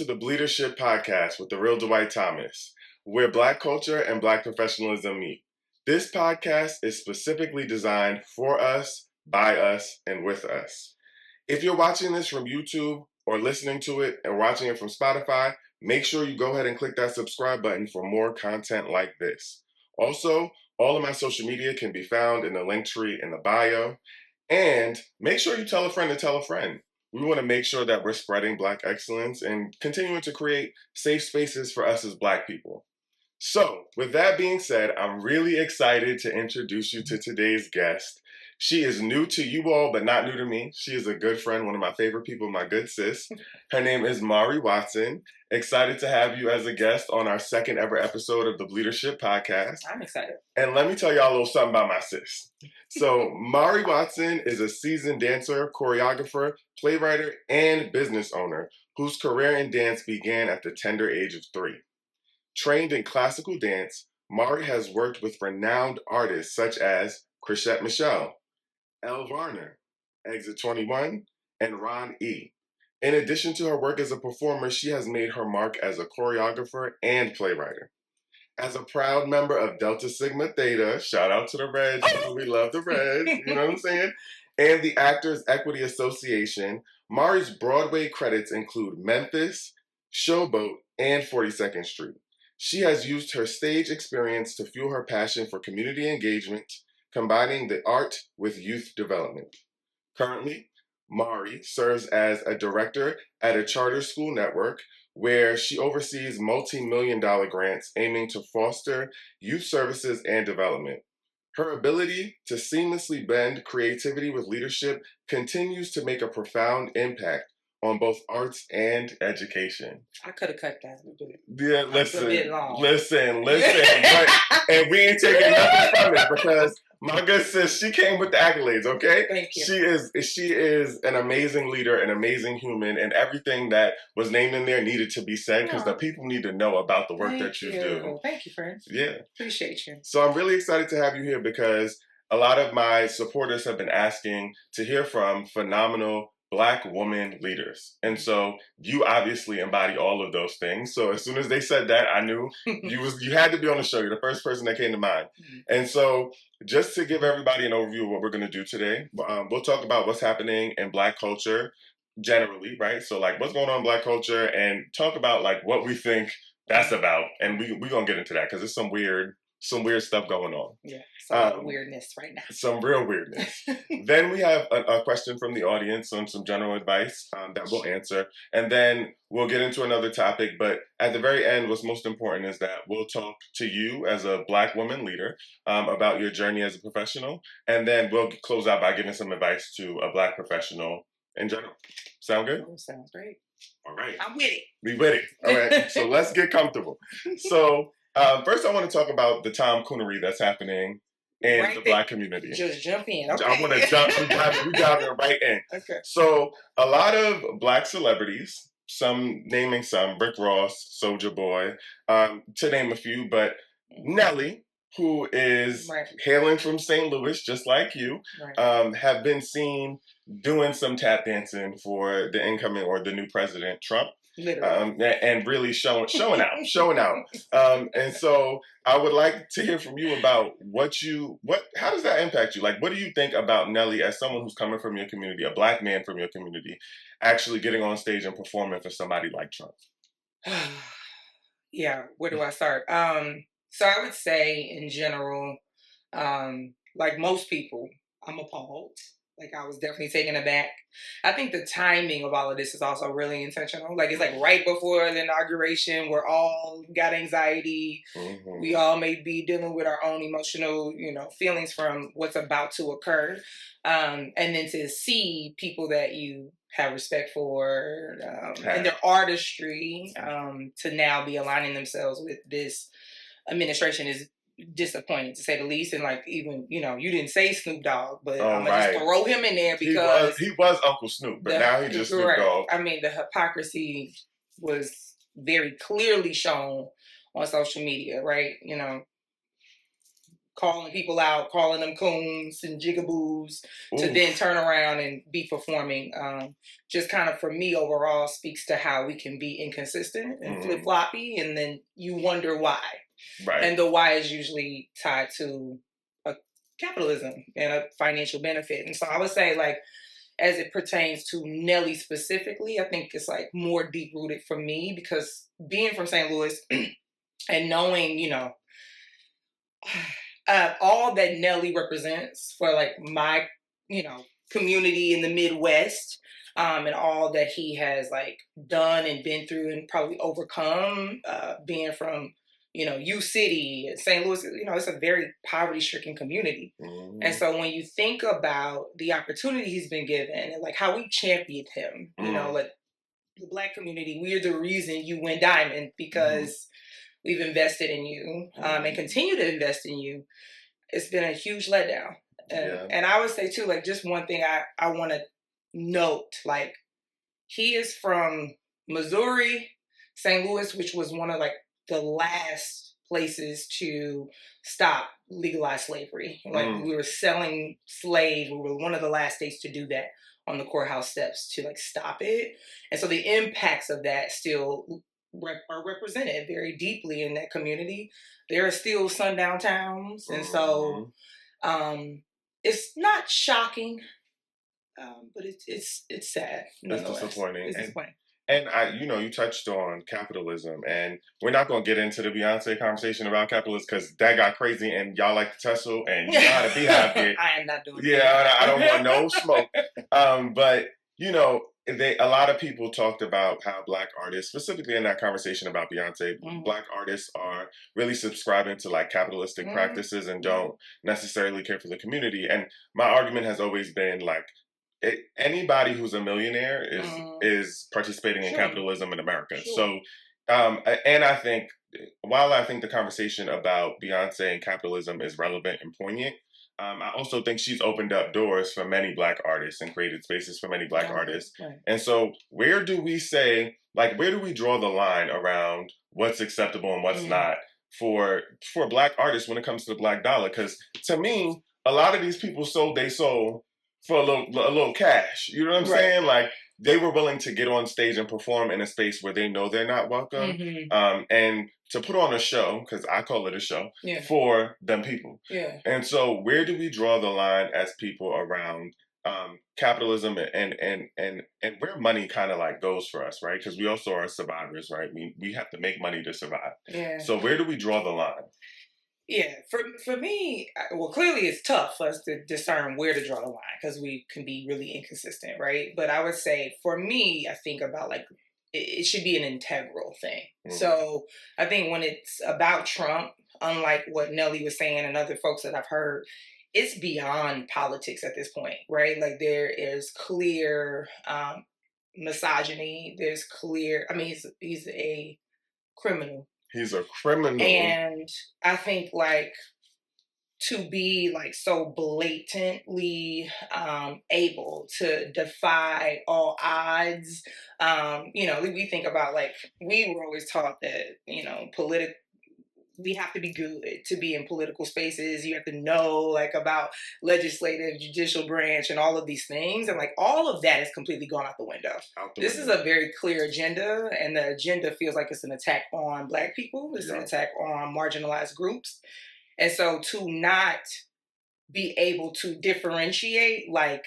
to the BLeadership podcast with the real Dwight Thomas, where Black culture and Black professionalism meet. This podcast is specifically designed for us, by us, and with us. If you're watching this from YouTube or listening to it and watching it from Spotify, make sure you go ahead and click that subscribe button for more content like this. Also, all of my social media can be found in the link tree in the bio. And make sure you tell a friend to tell a friend. We want to make sure that we're spreading Black excellence and continuing to create safe spaces for us as Black people. So, with that being said, I'm really excited to introduce you to today's guest. She is new to you all, but not new to me. She is a good friend, one of my favorite people, my good sis. Her name is Mari Watson. Excited to have you as a guest on our second ever episode of the BLeadership podcast. I'm excited. And let me tell y'all a little something about my sis. So, Mari Watson is a seasoned dancer, choreographer, playwright, and business owner whose career in dance began at the tender age of 3. Trained in classical dance, Mari has worked with renowned artists such as Chrisette Michele, Elle Varner, Exit 21, and Ron E. In addition to her work as a performer, she has made her mark as a choreographer and playwright. As a proud member of Delta Sigma Theta, shout out to the Reds, we love the Reds, you know what I'm saying? And the Actors Equity Association, Mari's Broadway credits include Memphis, Showboat, and 42nd Street. She has used her stage experience to fuel her passion for community engagement, combining the art with youth development. Currently, Mari serves as a director at a charter school network where she oversees multi-million-dollar grants aiming to foster youth services and development. Her ability to seamlessly blend creativity with leadership continues to make a profound impact on both arts and education. I could have cut that. Yeah, listen. A bit long. Listen. And we ain't taking nothing from it because my good sis, she came with the accolades, okay? Thank you. She is an amazing leader, an amazing human, and everything that was named in there needed to be said because the people need to know about the work that you do. Thank you, friends. Yeah. Appreciate you. So I'm really excited to have you here because a lot of my supporters have been asking to hear from phenomenal Black woman leaders. And so you obviously embody all of those things. So as soon as they said that, I knew you had to be on the show. You're the first person that came to mind. And so just to give everybody an overview of what we're going to do today, we'll talk about what's happening in Black culture generally, right? So like what's going on in Black culture and talk about like what we think that's about. And we're going to get into that because there's some weird stuff going on. Yeah, some weirdness right now. Some real weirdness. Then we have a question from the audience on some general advice that we'll answer. And then we'll get into another topic. But at the very end, what's most important is that we'll talk to you as a Black woman leader about your journey as a professional. And then we'll close out by giving some advice to a Black professional in general. Sound good? Oh, sounds great. All right. I'm with it. We with it. All right. So let's get comfortable. So first, I want to talk about the tomfoolery that's happening in the Black community. Just jump in. Okay. I want to jump. We diving right in. Okay. So, a lot of Black celebrities, naming some, Rick Ross, Soulja Boy, to name a few, but Nelly, who is hailing from St. Louis, just like you, have been seen doing some tap dancing for the incoming or the new president, Trump. And really showing out. And so I would like to hear from you about how does that impact you? Like, what do you think about Nelly as someone who's coming from your community, a Black man from your community, actually getting on stage and performing for somebody like Trump? Yeah, where do I start? So I would say in general, like most people, I'm appalled. Like, I was definitely taken aback. I think the timing of all of this is also really intentional. Like, it's like right before the inauguration, we're all got anxiety. Mm-hmm. We all may be dealing with our own emotional, feelings from what's about to occur. And then to see people that you have respect for and their artistry to now be aligning themselves with this administration is disappointing, to say the least. And like, even you didn't say Snoop Dogg, but I'm gonna just throw him in there because he was Uncle Snoop, but now he just Snoop Dogg. I mean, the hypocrisy was very clearly shown on social media, right? calling people out, calling them coons and jigaboos, to then turn around and be performing. Just kind of, for me, overall, speaks to how we can be inconsistent and flip-floppy, and then you wonder why. Right. And the why is usually tied to a capitalism and a financial benefit. And so I would say, like, as it pertains to Nelly specifically, I think it's like more deep-rooted for me, because being from St. Louis and knowing, you know, all that Nelly represents for like my, you know, community in the Midwest, and all that he has like done and been through and probably overcome, being from, you know, U City, St. Louis, you know, it's a very poverty-stricken community. And so when you think about the opportunity he's been given and like how we championed him, you know, like the Black community, we're the reason you went diamond, because we've invested in you, and continue to invest in you. It's been a huge letdown. And I would say too, like, just one thing I want to note, like, he is from Missouri, St. Louis, which was one of like the last places to stop legalized slavery. Like, we were selling slaves. We were one of the last states to do that on the courthouse steps, to like stop it. And so the impacts of that still are represented very deeply in that community. There are still sundown towns. And so it's not shocking, but it's sad. It's disappointing. It's disappointing. And you know, you touched on capitalism, and we're not going to get into the Beyonce conversation about capitalism because that got crazy, and y'all like to tussle, and you know how to be happy. I am not doing that. I don't want no smoke. But you know, a lot of people talked about how Black artists, specifically in that conversation about Beyonce, Black artists are really subscribing to like capitalistic practices and don't necessarily care for the community. And my argument has always been like, anybody who's a millionaire is participating in capitalism in America. So, and I think, while I think the conversation about Beyonce and capitalism is relevant and poignant, I also think she's opened up doors for many Black artists and created spaces for many Black artists. Right. And so where do we draw the line around what's acceptable and what's not for Black artists when it comes to the Black dollar? Because to me, a lot of these people sold their soul for a little cash. You know what I'm saying? Like, they were willing to get on stage and perform in a space where they know they're not welcome. And to put on a show, because I call it a show, for them people. And so where do we draw the line as people around capitalism and where money kind of like goes for us, right? Because we also are survivors, right? We have to make money to survive. So where do we draw the line? Yeah, for me, well, clearly it's tough for us to discern where to draw the line because we can be really inconsistent, right? But I would say, for me, I think about like, it should be an integral thing. So I think when it's about Trump, unlike what Nelly was saying and other folks that I've heard, it's beyond politics at this point, right? Like, there is clear misogyny. There's clear, I mean, he's a criminal. He's a criminal. And I think, like, to be like so blatantly able to defy all odds, you know, we think about, like, we were always taught that, you know, we have to be good to be in political spaces. You have to know, like, about legislative, judicial branch and all of these things. And like, all of that is completely gone out the window. This is a very clear agenda, and the agenda feels like it's an attack on Black people. It's an attack on marginalized groups. And so to not be able to differentiate, like,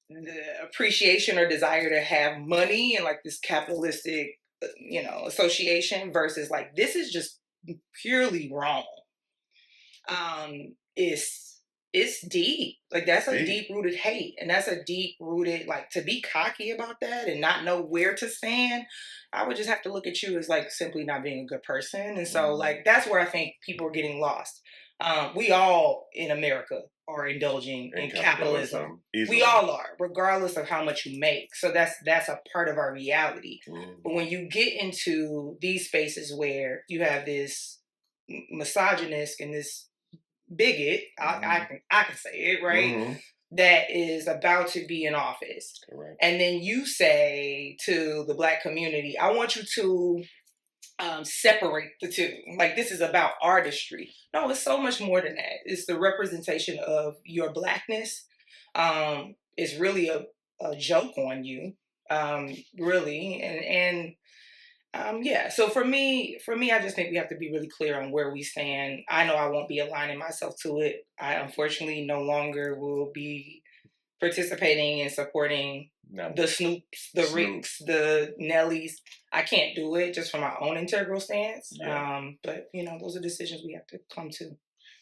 the appreciation or desire to have money and like this capitalistic, you know, association versus like, this is just purely wrong. It's deep. Like, that's a deep-rooted hate. And that's a deep-rooted, like, to be cocky about that and not know where to stand, I would just have to look at you as like simply not being a good person. And so like, that's where I think people are getting lost. We all in America are indulging in capitalism. We all are, regardless of how much you make. So that's a part of our reality. But when you get into these spaces where you have this misogynist and this bigot, I can say it, right? That is about to be in office. And then you say to the Black community, I want you to separate the two. Like, this is about artistry. No, it's so much more than that. It's the representation of your Blackness. It's really a joke on you, really. Yeah. So for me, I just think we have to be really clear on where we stand. I know I won't be aligning myself to it. I unfortunately no longer will be participating and supporting the Snoops, the Ricks, the Nellies. I can't do it just from my own integral stance. Yeah. But those are decisions we have to come to.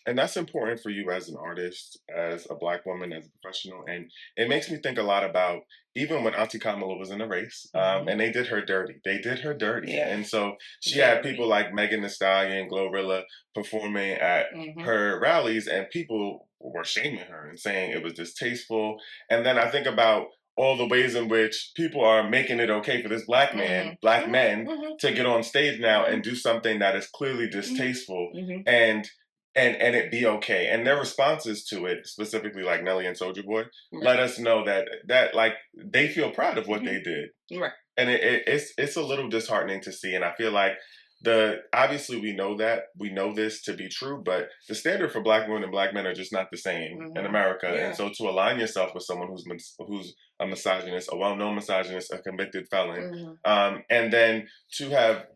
And that's important for you as an artist, as a Black woman, as a professional. And it makes me think a lot about even when Auntie Kamala was in the race, and they did her dirty. They did her dirty. Yeah. And so she had people like Megan Thee Stallion, Glorilla performing at her rallies, and people were shaming her and saying it was distasteful. And then I think about all the ways in which people are making it okay for this Black man, Black men, to get on stage now and do something that is clearly distasteful. And it be okay. And their responses to it, specifically like Nelly and Soulja Boy, let us know that like they feel proud of what they did. Right. And it's a little disheartening to see. And I feel like obviously we know this to be true, but the standard for Black women and Black men are just not the same in America. Yeah. And so to align yourself with someone who's a misogynist, a well-known misogynist, a convicted felon, and then to have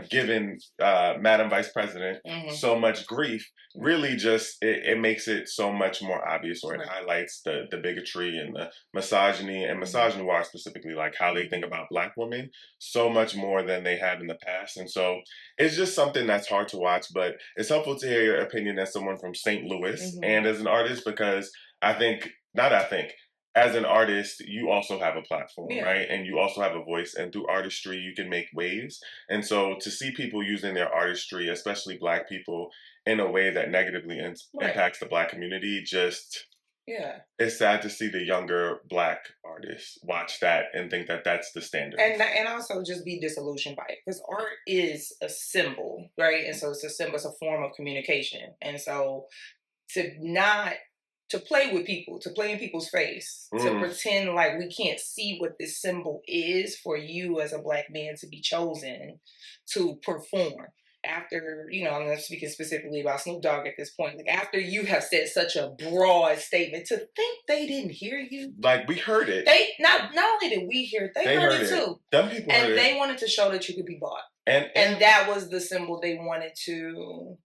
given Madam Vice President so much grief, really just it makes it so much more obvious, or it highlights the bigotry and the misogyny and misogynoir specifically, like how they think about Black women so much more than they have in the past. And so it's just something that's hard to watch, but it's helpful to hear your opinion as someone from St. Louis and as an artist, because as an artist, you also have a platform, right? And you also have a voice, and through artistry, you can make waves. And so to see people using their artistry, especially Black people, in a way that negatively impacts the Black community, it's sad to see the younger Black artists watch that and think that that's the standard. And also just be disillusioned by it, because art is a symbol, right? And so it's a symbol, it's a form of communication. And so to play with people, to play in people's face, to pretend like we can't see what this symbol is for you as a Black man to be chosen to perform. After, I'm not speaking specifically about Snoop Dogg at this point, like after you have said such a broad statement, to think they didn't hear you. Like, we heard it. They not only did we hear it, they heard it too. Them people heard it. And they wanted to show that you could be bought. And that was the symbol they wanted to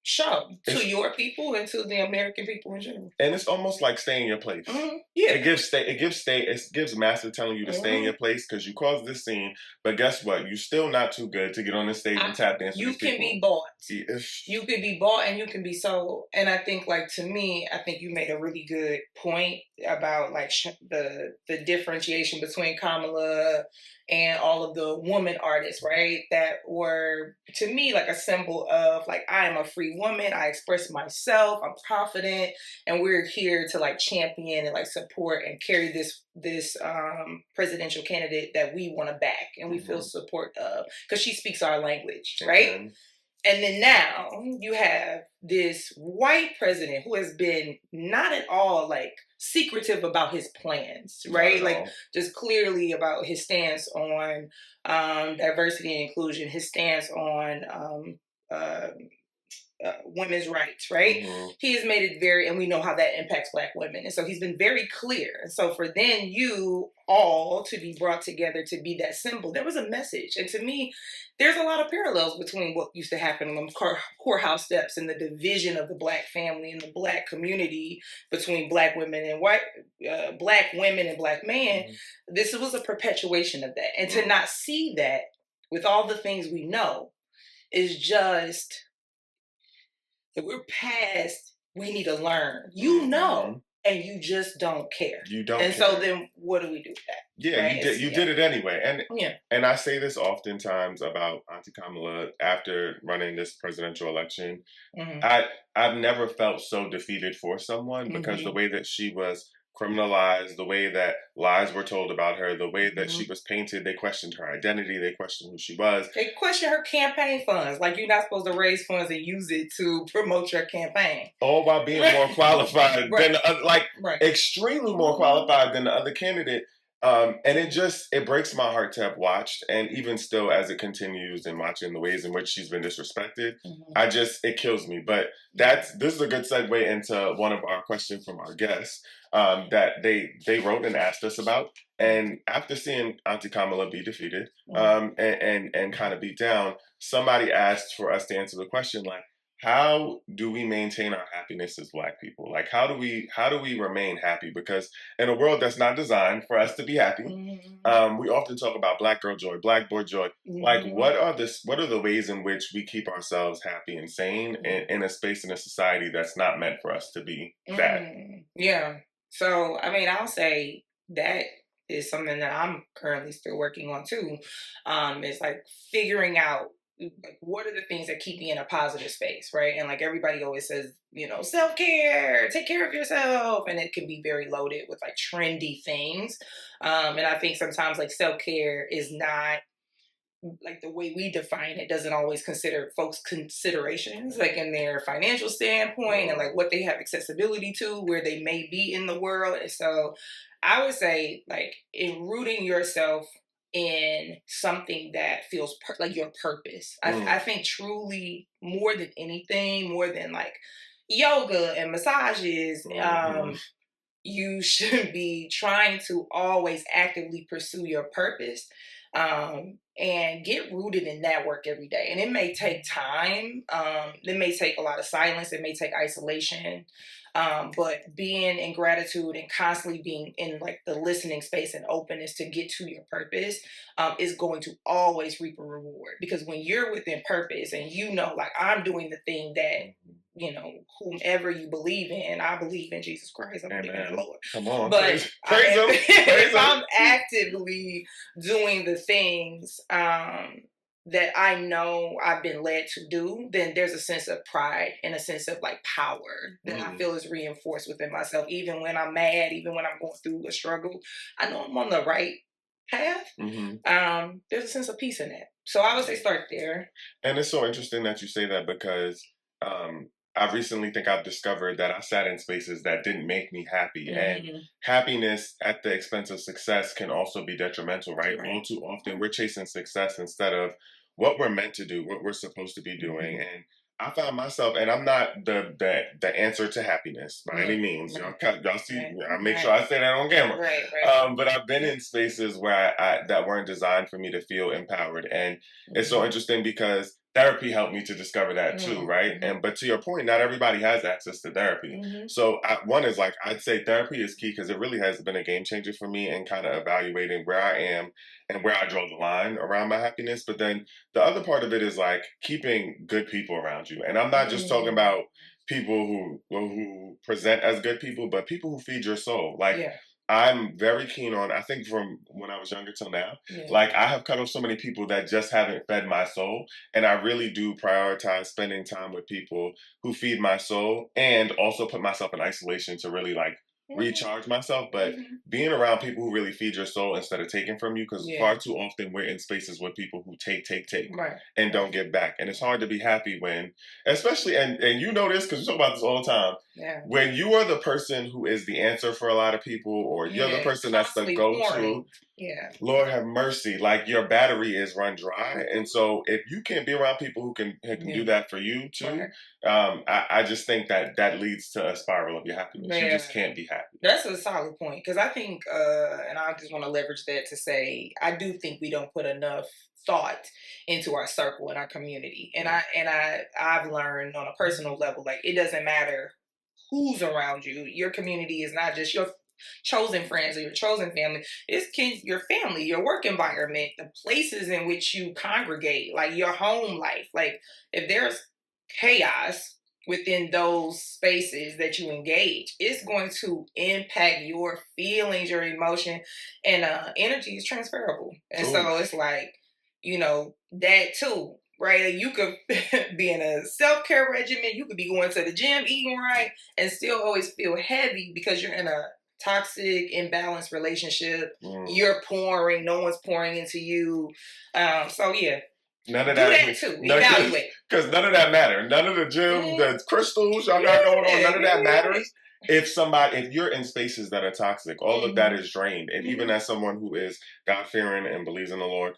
show to your people and to the American people in general. And it's almost like stay in your place. Yeah. It gives Massive telling you to stay in your place because you caused this scene, but guess what? You're still not too good to get on the stage and tap dance. You can be bought. You can be bought and you can be sold. And I think, like, to me, I think you made a really good point about like the differentiation between Kamala and all of the woman artists, right? That were, to me, like a symbol of like, I am a free woman. I express myself. I'm confident. And we're here to like champion and like support and carry this presidential candidate that we want to back and we feel support of, because she speaks our language, right? And then now you have this white president who has been not at all like secretive about his plans, right? Like just clearly about his stance on diversity and inclusion, his stance on women's rights, right? He has made it very, and we know how that impacts Black women. And so he's been very clear. And so for then you all to be brought together to be that symbol, there was a message. And to me, there's a lot of parallels between what used to happen on the courthouse steps and the division of the Black family and the Black community between Black women and Black women and Black men. This was a perpetuation of that. And to not see that with all the things we know is just that we're past, we need to learn. You know, and you just don't care. You don't care. So then what do we do with that? Yeah, right? You did it anyway. And I say this oftentimes about Auntie Kamala after running this presidential election. I've never felt so defeated for someone because the way that she was criminalized, the way that lies were told about her, the way that she was painted, they questioned her identity, they questioned who she was. They questioned her campaign funds, like you're not supposed to raise funds and use it to promote your campaign. All while being more qualified than extremely more qualified than the other candidate. And it breaks my heart to have watched, and even still as it continues and watching the ways in which she's been disrespected, it kills me. But this is a good segue into one of our questions from our guests that they wrote and asked us about. And after seeing Auntie Kamala be defeated and kind of beat down, somebody asked for us to answer the question like, how do we maintain our happiness as Black people? Like, how do we remain happy? Because in a world that's not designed for us to be happy, we often talk about Black girl joy, Black boy joy. Like, what are the ways in which we keep ourselves happy and sane in a space in a society that's not meant for us to be that? Yeah. So, I mean, I'll say that is something that I'm currently still working on too. It's like figuring out like what are the things that keep me in a positive space, right? And like everybody always says, self-care, take care of yourself, and it can be very loaded with like trendy things. And I think sometimes like self-care is not like the way we define it, doesn't always consider folks' considerations, like in their financial standpoint and like what they have accessibility to, where they may be in the world. And so I would say like in rooting yourself in something that feels like your purpose. I think truly more than anything, more than like yoga and massages, you should be trying to always actively pursue your purpose and get rooted in that work every day. And it may take time. It may take a lot of silence. It may take isolation. But being in gratitude and constantly being in like the listening space and openness to get to your purpose is going to always reap a reward. Because when you're within purpose and like I'm doing the thing that whomever you believe in, I believe in Jesus Christ. I believe in the Lord. Come on, but praise him. If I'm actively doing the things that I know I've been led to do, then there's a sense of pride and a sense of like power that I feel is reinforced within myself. Even when I'm mad, even when I'm going through a struggle, I know I'm on the right path. There's a sense of peace in that. So I would say start there. And it's so interesting that you say that because I recently think I've discovered that I sat in spaces that didn't make me happy. And happiness at the expense of success can also be detrimental, right? All too often we're chasing success instead of what we're meant to do, what we're supposed to be doing. And I found myself, and I'm not the answer to happiness by any means. Y'all see, I make sure I say that on camera. But I've been in spaces where I that weren't designed for me to feel empowered. And it's so interesting because therapy helped me to discover that too, right? But to your point, not everybody has access to therapy. So one is like, I'd say therapy is key because it really has been a game changer for me in kind of evaluating where I am and where I draw the line around my happiness. But then the other part of it is like keeping good people around you. And I'm not just talking about people who present as good people, but people who feed your soul. Like, I'm very keen on, I think from when I was younger till now, like I have cut off so many people that just haven't fed my soul. And I really do prioritize spending time with people who feed my soul and also put myself in isolation to really like recharge myself. But being around people who really feed your soul instead of taking from you, because far too often we're in spaces with people who take and don't give back. And it's hard to be happy when, especially, and you know this because we talk about this all the time, when you are the person who is the answer for a lot of people, or you're the person that's the go-to, Lord have mercy, like your battery is run dry. And so if you can't be around people who can do that for you too, I just think that leads to a spiral of your happiness. You just can't be happy. That's a solid point because I think, and I just want to leverage that to say, I do think we don't put enough thought into our circle and our community. And I've learned on a personal level, like it doesn't matter who's around you. Your community is not just your chosen friends or your chosen family. It's your family, your work environment, the places in which you congregate, like your home life. Like if there's chaos within those spaces that you engage, it's going to impact your feelings, your emotion, and energy is transferable. And so it's like, that too, right? You could be in a self-care regimen. You could be going to the gym, eating right, and still always feel heavy because you're in a toxic, imbalanced relationship. You're pouring, no one's pouring into you. So yeah. None of that too. Evaluate. Because none of that matters. None of the gym, the crystals y'all got going on, none of that matters if you're in spaces that are toxic, all of that is drained. And even as someone who is God-fearing and believes in the Lord,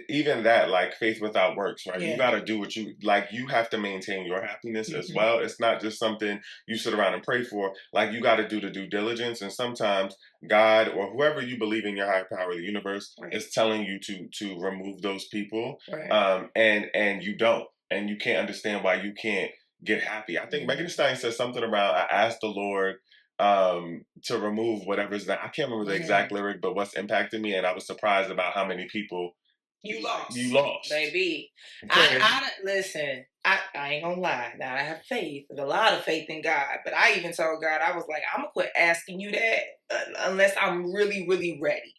even that, like, faith without works, right? You got to do what you have to maintain your happiness as well. It's not just something you sit around and pray for. Like, you got to do the due diligence. And sometimes God or whoever you believe in, your higher power, the universe, is telling you to remove those people. And you don't. And you can't understand why you can't get happy. I think Megan Stein says something about, I asked the Lord to remove whatever's that. I can't remember the exact lyric, but what's impacted me, and I was surprised about how many people you lost, baby. I listen. I ain't gonna lie. Now I have faith, a lot of faith in God. But I even told God, I was like, I'm gonna quit asking you that unless I'm really, really ready.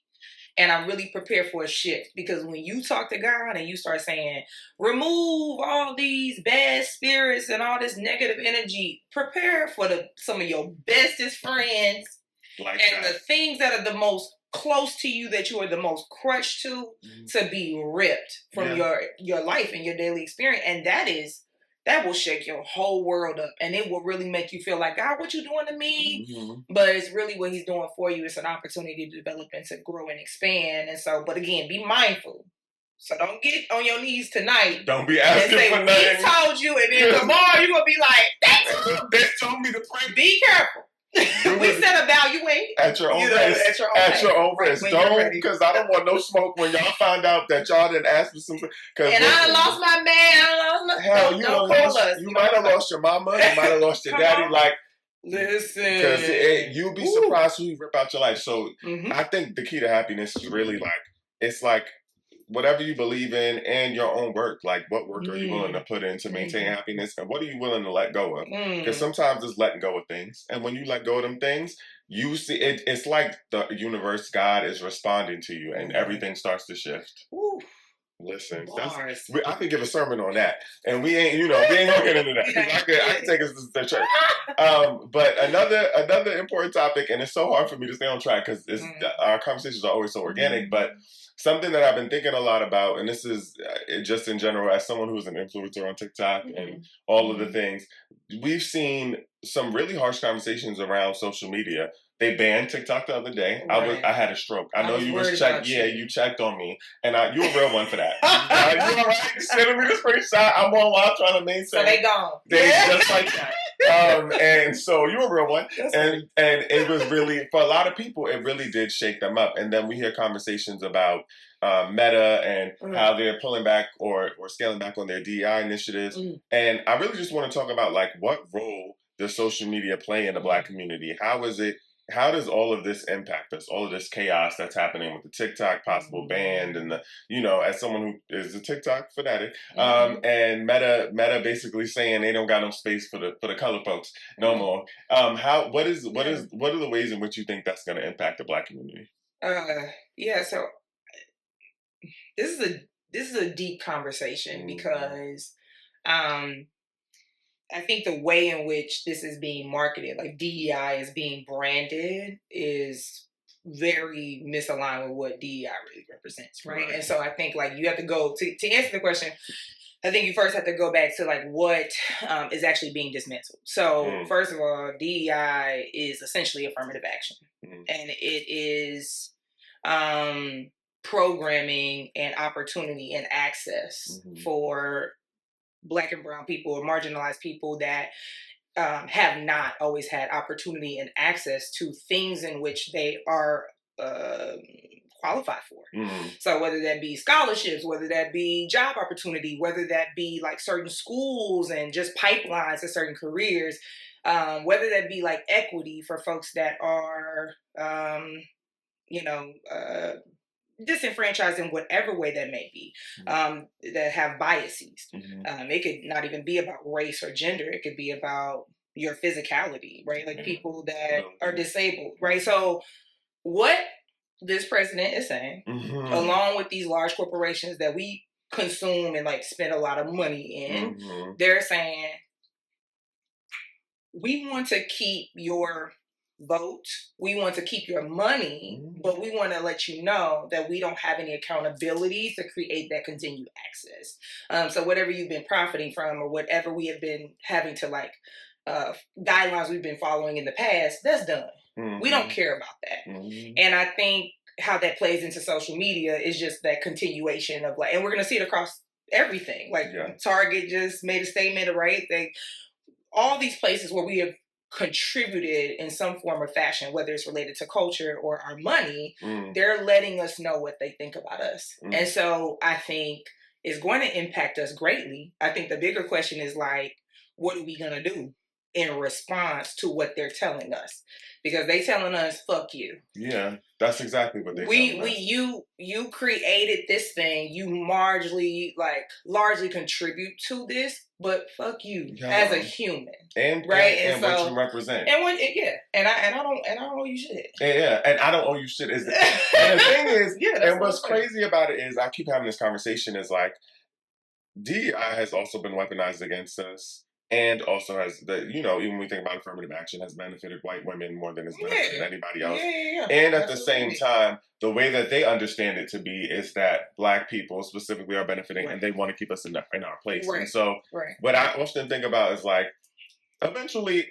And I'm really prepared for a shift, because when you talk to God and you start saying, remove all these bad spirits and all this negative energy, prepare for some of your bestest friends and the things that are the most close to you, that you are the most crushed to be ripped from your life and your daily experience. And that will shake your whole world up, and it will really make you feel like, God, what you doing to me? But it's really what he's doing for you. It's an opportunity to develop and to grow and expand. And so, but again, be mindful. So don't get on your knees tonight. Don't be asking for nothing. He told you, and then tomorrow you're going to be like, they told me to pray. Be careful. We said evaluate at your own risk. At your own risk. Don't, because I don't want no smoke when y'all find out that y'all didn't ask for something. And I lost my man. I lost my. Hell, you might have lost your mama. You might have lost your daddy. Like, listen, because you'll be surprised who you rip out your life. So I think the key to happiness is really like, it's like, whatever you believe in and your own work. Like, what work are you willing to put in to maintain happiness, and what are you willing to let go of? Because sometimes it's letting go of things, and when you let go of them things, you see it. It's like the universe, God is responding to you, and everything starts to shift. Listen, I could give a sermon on that, and we ain't gonna get into that, because I can take us to church. But another important topic, and it's so hard for me to stay on track because our conversations are always so organic, but something that I've been thinking a lot about, and this is just in general, as someone who's an influencer on TikTok and all of the things, we've seen some really harsh conversations around social media. They banned TikTok the other day. I had a stroke. I know you was checked. Yeah, you checked on me, and you a real one for that. You all right? Sending me the screenshot. I'm on while trying to maintain. So they gone. They just like that. And so you a real one, and it was really, for a lot of people, it really did shake them up. And then we hear conversations about Meta and how they're pulling back or scaling back on their DEI initiatives. And I really just want to talk about, like, what role does social media play in the Black community? How does all of this impact us? All of this chaos that's happening with the TikTok possible ban, and as someone who is a TikTok fanatic, and Meta basically saying they don't got no space for the color folks no more. What are the ways in which you think that's going to impact the Black community? So this is a deep conversation, because I think the way in which this is being marketed, like DEI is being branded, is very misaligned with what DEI really represents, right? And so I think, like, you have to go to answer the question. I think you first have to go back to, like, what is actually being dismantled. So first of all, DEI is essentially affirmative action, and it is programming and opportunity and access for Black and brown people or marginalized people that have not always had opportunity and access to things in which they are qualified for. So whether that be scholarships, whether that be job opportunity, whether that be like certain schools and just pipelines to certain careers, whether that be like equity for folks that are, disenfranchised in whatever way that may be, that have biases. It could not even be about race or gender. It could be about your physicality, right? Like people that are disabled, right? So what this president is saying, along with these large corporations that we consume and like spend a lot of money in, they're saying, we want to keep your vote, we want to keep your money, but we want to let you know that we don't have any accountability to create that continued access. So whatever you've been profiting from, or whatever we have been having to like guidelines we've been following in the past, that's done. Mm-hmm. We don't care about that. Mm-hmm. And I think how that plays into social media is just that continuation of like, and we're going to see it across everything. Like Target just made a statement, right? All these places where we have contributed in some form or fashion, whether it's related to culture or our money, they're letting us know what they think about us. And so I think it's going to impact us greatly. I think the bigger question is like, what are we going to do in response to what they're telling us? Because they telling us, fuck you. Yeah, that's exactly what they telling us. You created this thing, you largely contribute to this, but fuck you as a human. And right? And so, what you represent. And I don't owe you shit. And I don't owe you shit. And the thing is, and what's crazy about it is I keep having this conversation is like DEI has also been weaponized against us. And also has even when we think about affirmative action, has benefited white women more than it's benefited anybody else. And at the same time, the way that they understand it to be is that Black people specifically are benefiting, and they want to keep us in our place. And so, what I often think about is like, eventually,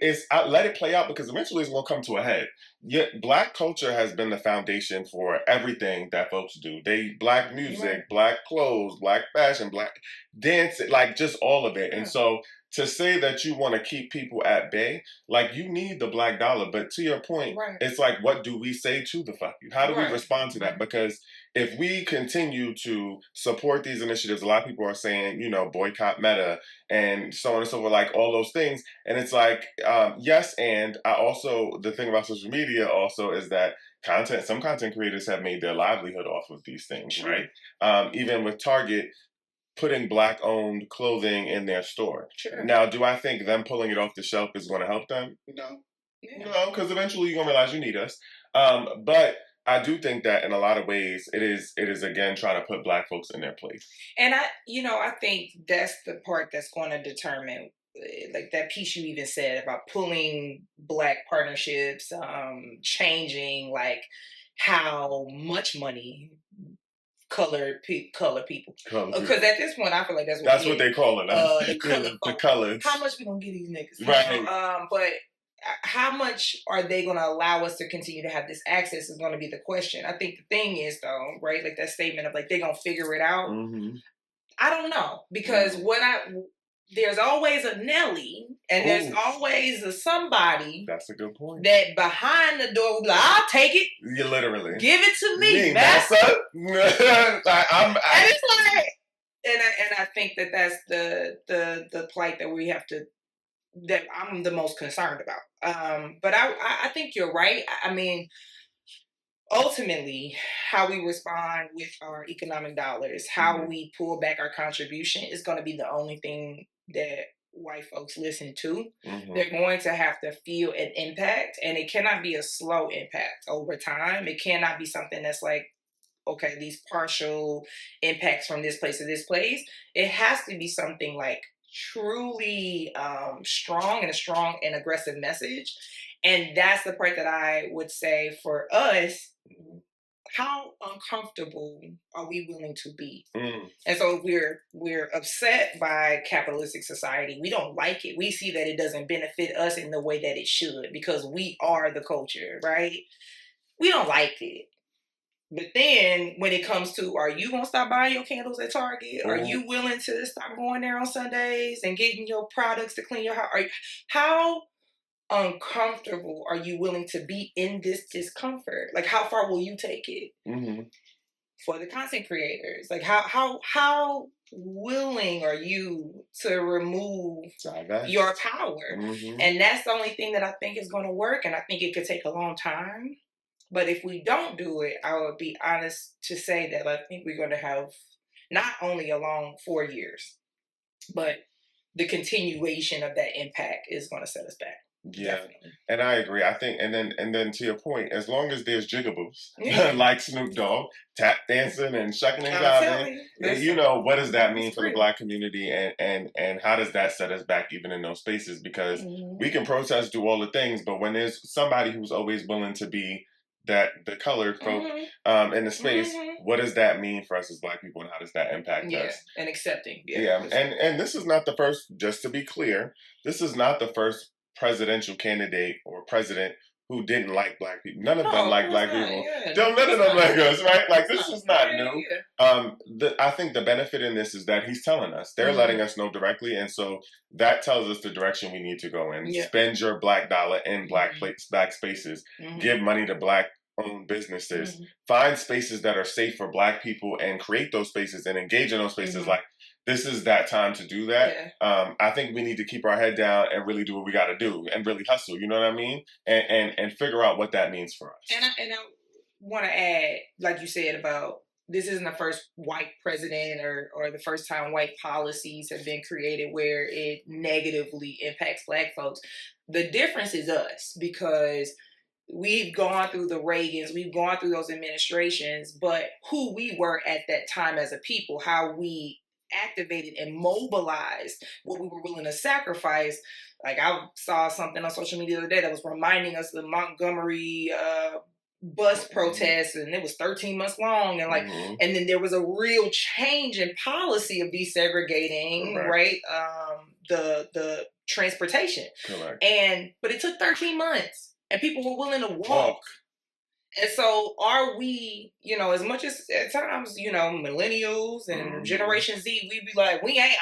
let it play out because eventually it's going to come to a head. Yet, Black culture has been the foundation for everything that folks do. Black music, Black clothes, Black fashion, Black dance, like just all of it. And so, to say that you want to keep people at bay, like you need the Black dollar. But to your point, it's like, what do we say to the fuck you? How do we respond to that? Because if we continue to support these initiatives, a lot of people are saying, boycott Meta and so on and so forth, like all those things. And it's like, yes. And the thing about social media also is that some content creators have made their livelihood off of these things, right? Even with Target putting Black-owned clothing in their store. Now, do I think them pulling it off the shelf is going to help them? No. No, because eventually you're going to realize you need us. But I do think that in a lot of ways, it is again trying to put Black folks in their place. And I think that's the part that's going to determine, like that piece you even said about pulling Black partnerships, changing like how much money color people. Because at this point, I feel like that's what they call it. The colors. How much we gonna get these niggas? Right. But how much are they gonna allow us to continue to have this access is gonna be the question. I think the thing is though, right? Like that statement of like they gonna figure it out. Mm-hmm. I don't know because there's always a Nelly and there's always a somebody. That's a good point. That behind the door will be like, I'll take it. You literally. Give it to me, master. And it's like, and I think that's the plight that we have to, that I'm the most concerned about. But I think you're right. I mean, ultimately, how we respond with our economic dollars, how we pull back our contribution is going to be the only thing that white folks listen to. They're going to have to feel an impact, and it cannot be a slow impact over time. It cannot be something that's like, okay, these partial impacts from this place to this place. It has to be something like truly strong and aggressive message. And that's the part that I would say for us, how uncomfortable are we willing to be? And so we're upset by capitalistic society. We don't like it. We see that it doesn't benefit us in the way that it should because we are the culture, right? We don't like it. But then when it comes to, are you going to stop buying your candles at Target? Are you willing to stop going there on Sundays and getting your products to clean your house? How uncomfortable are you willing to be in this discomfort? Like, how far will you take it? For the content creators, like how willing are you to remove your power? And that's the only thing that I think is going to work, and I think it could take a long time. But if we don't do it, I would be honest to say that I think we're going to have not only a long 4 years, but the continuation of that impact is going to set us back. Yeah, definitely. And I agree. I think, and then to your point, as long as there's jigaboos like Snoop Dogg, tap dancing and shucking and jiving, what does that mean for the Black community, and how does that set us back even in those spaces? Because we can protest, do all the things, but when there's somebody who's always willing to be the colored folk in the space, what does that mean for us as Black people, and how does that impact us? And accepting. And this is not the first. Just to be clear, this is not the first presidential candidate or president who didn't like black people. None of them No, like of black course not. people. Yeah. Don't none of them like us, right? Like this is not Yeah, new. yeah. I think the benefit in this is that he's telling us. They're letting us know directly, and so that tells us the direction we need to go in. Yeah. Spend your black dollar in black spaces. Give money to black owned businesses. Find spaces that are safe for black people and create those spaces and engage in those spaces. Like this is that time to do that. Yeah. I think we need to keep our head down and really do what we got to do and really hustle. You know what I mean? And figure out what that means for us. And I want to add, like you said, about this isn't the first white president or the first time white policies have been created where it negatively impacts black folks. The difference is us, because we've gone through the Reagans, we've gone through those administrations, but who we were at that time as a people, how we activated and mobilized, what we were willing to sacrifice. Like I saw something on social media the other day that was reminding us of the Montgomery bus protests, and it was 13 months long, and and then there was a real change in policy of desegregating, right? The transportation. Correct. But it took 13 months. And people were willing to walk. And so are we, as much as at times, millennials and Generation Z, we be like, I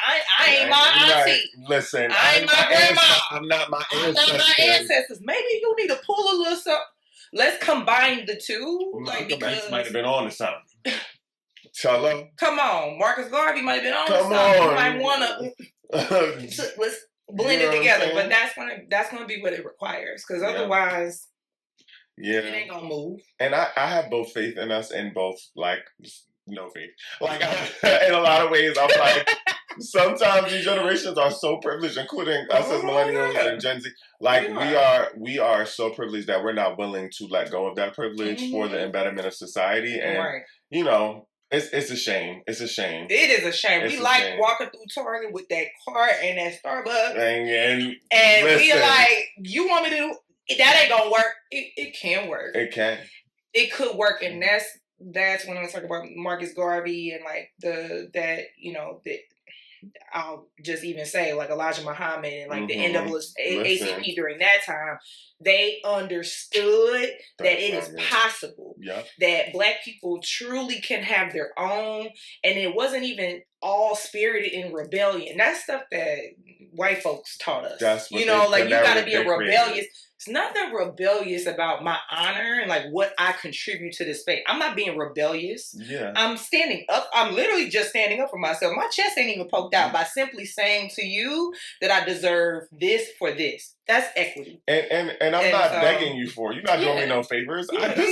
ain't my auntie. Right. Listen, I ain't my grandma. I'm not my ancestors. I'm not my ancestors. Maybe you need to pull a little something. Let's combine the two. Because might have been on to something. Hello? Come on. Marcus Garvey might have been on to something. You might want to... Let's blend it together, but that's gonna be what it requires, because otherwise, it ain't gonna move. And I have both faith in us and both no faith. Like in a lot of ways, I'm like sometimes these generations are so privileged, including us as millennials and Gen Z. Like we are so privileged that we're not willing to let go of that privilege for the betterment of society, and It's a shame. It's a shame. It is a shame. We like walking through Target with that cart and that Starbucks. And we like, you want me to do that? Ain't gonna work. It can work. It can. It could work, and that's when I talk about Marcus Garvey and like that I'll just even say like Elijah Muhammad and like the NAACP during that time, they understood that it is possible that black people truly can have their own, and it wasn't even all spirited in rebellion. That's stuff that white folks taught us. You gotta be a rebellious. It's nothing rebellious about my honor and like what I contribute to this space. I'm not being rebellious. Yeah. I'm standing up. I'm literally just standing up for myself. My chest ain't even poked out by simply saying to you that I deserve this for this. That's equity. And I'm not begging you for it. You're not doing me no favors. This